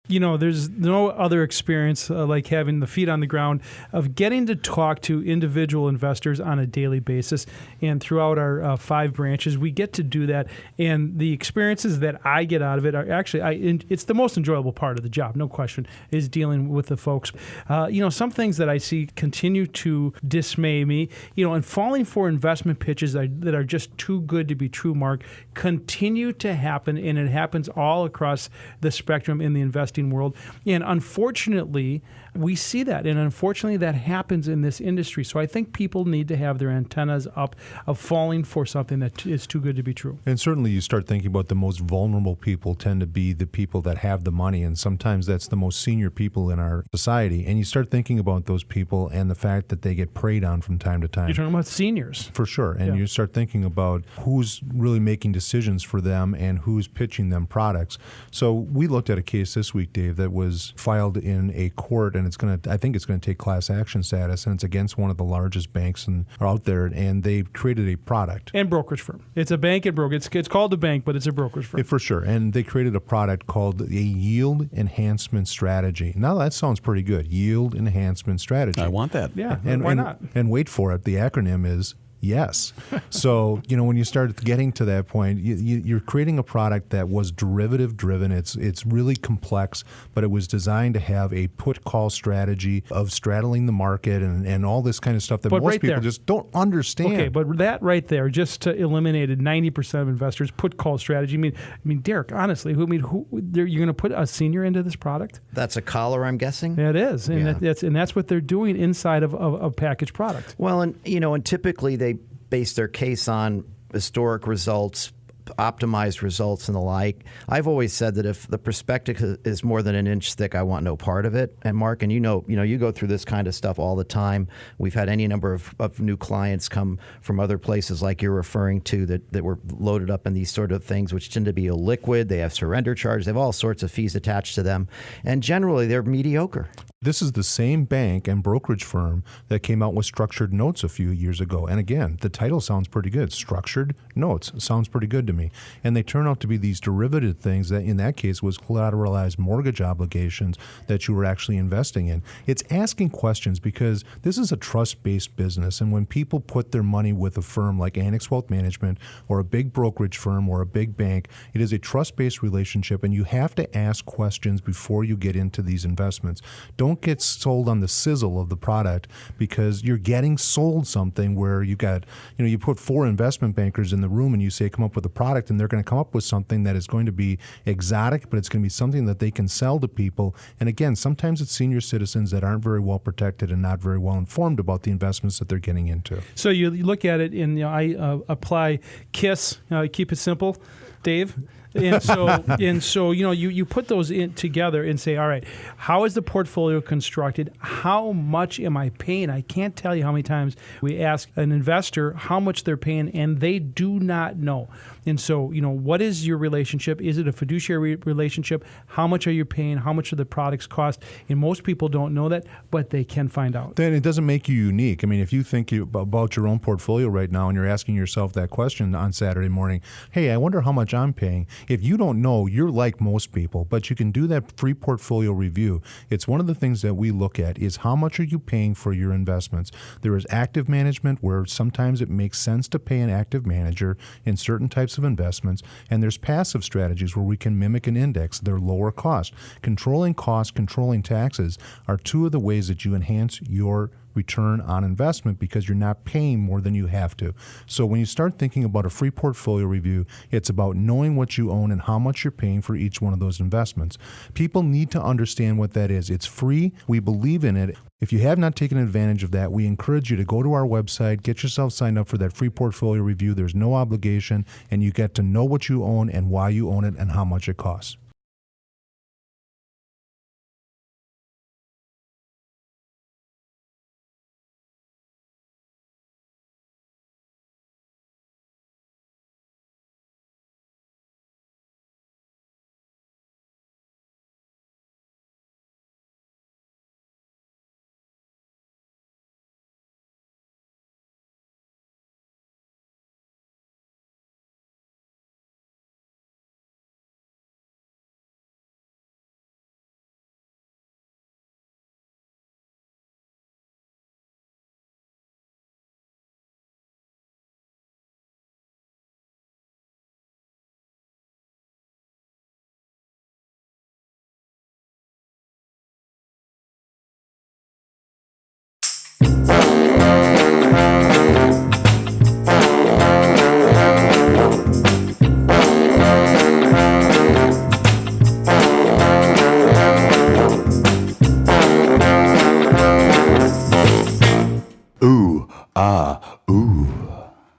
there's no other experience like having the feet on the ground of getting to talk to individual investors on a daily basis. And throughout our 5 branches, we get to do that. And the experiences that I get out of it are actually, it's the most enjoyable part of the job, no question, is dealing with the folks. Some things that I see continue to dismay me, and falling for investment pitches that are just too good to be true, Mark, continue to happen. And it happens all across the spectrum in the investing world. And unfortunately, we see that. And unfortunately, that happens in this industry. So I think people need to have their antennas up of falling for something that is too good to be true. And certainly you start thinking about the most vulnerable people tend to be the people that have the money. And sometimes that's the most senior people in our society. And you start thinking about those people and the fact that they get preyed on from time to time. You're talking about seniors. For sure. And you start thinking about who's really making decisions for them and who's pitching them products. So we looked at a case this week, Dave, that was filed in a court, and I think it's going to take class action status, and it's against one of the largest banks out there, and they created a product. And brokerage firm. It's a bank and brokerage. It's called a bank, but it's a brokerage firm. For sure. And they created a product called a yield enhancement strategy. Now that sounds pretty good. Yield enhancement strategy. I want that. Yeah, and why not? And wait for it. The acronym is yes. So, when you start getting to that point, you're creating a product that was derivative driven. It's really complex, but it was designed to have a put call strategy of straddling the market and all this kind of stuff that most people just don't understand. Okay, but that right there just eliminated 90% of investors put call strategy. I mean, Derek, honestly, you're going to put a senior into this product? That's a collar, I'm guessing. Yeah, it is, and that's what they're doing inside of a packaged product. Well, and typically they base their case on historic results, optimized results, and the like. I've always said that if the prospectus is more than an inch thick, I want no part of it. And Mark, and you go through this kind of stuff all the time. We've had any number of new clients come from other places like you're referring to that were loaded up in these sort of things, which tend to be illiquid. They have surrender charges. They have all sorts of fees attached to them. And generally, they're mediocre. This is the same bank and brokerage firm that came out with structured notes a few years ago. And again, the title sounds pretty good. Structured notes sounds pretty good to me. And they turn out to be these derivative things that in that case was collateralized mortgage obligations that you were actually investing in. It's asking questions because this is a trust-based business. And when people put their money with a firm like Annex Wealth Management or a big brokerage firm or a big bank, it is a trust-based relationship, and you have to ask questions before you get into these investments. Don't get sold on the sizzle of the product because you're getting sold something where you put 4 investment bankers in the room and you say come up with a product, and they're going to come up with something that is going to be exotic, but it's going to be something that they can sell to people. And again, sometimes it's senior citizens that aren't very well protected and not very well informed about the investments that they're getting into. So you look at it and I apply KISS, keep it simple, Dave. And so you put those in together and say, all right, how is the portfolio constructed? How much am I paying? I can't tell you how many times we ask an investor how much they're paying, and they do not know. And so, what is your relationship? Is it a fiduciary relationship? How much are you paying? How much do the products cost? And most people don't know that, but they can find out. Then it doesn't make you unique. I mean, if you think about your own portfolio right now and you're asking yourself that question on Saturday morning, hey, I wonder how much I'm paying. If you don't know, you're like most people, but you can do that free portfolio review. It's one of the things that we look at is how much are you paying for your investments. There is active management where sometimes it makes sense to pay an active manager in certain types of investments, and there's passive strategies where we can mimic an index. They're lower cost. Controlling costs, controlling taxes are 2 of the ways that you enhance your return on investment because you're not paying more than you have to. So when you start thinking about a free portfolio review, it's about knowing what you own and how much you're paying for each one of those investments. People need to understand what that is. It's free. We believe in it. If you have not taken advantage of that, we encourage you to go to our website, get yourself signed up for that free portfolio review. There's no obligation, and you get to know what you own and why you own it and how much it costs.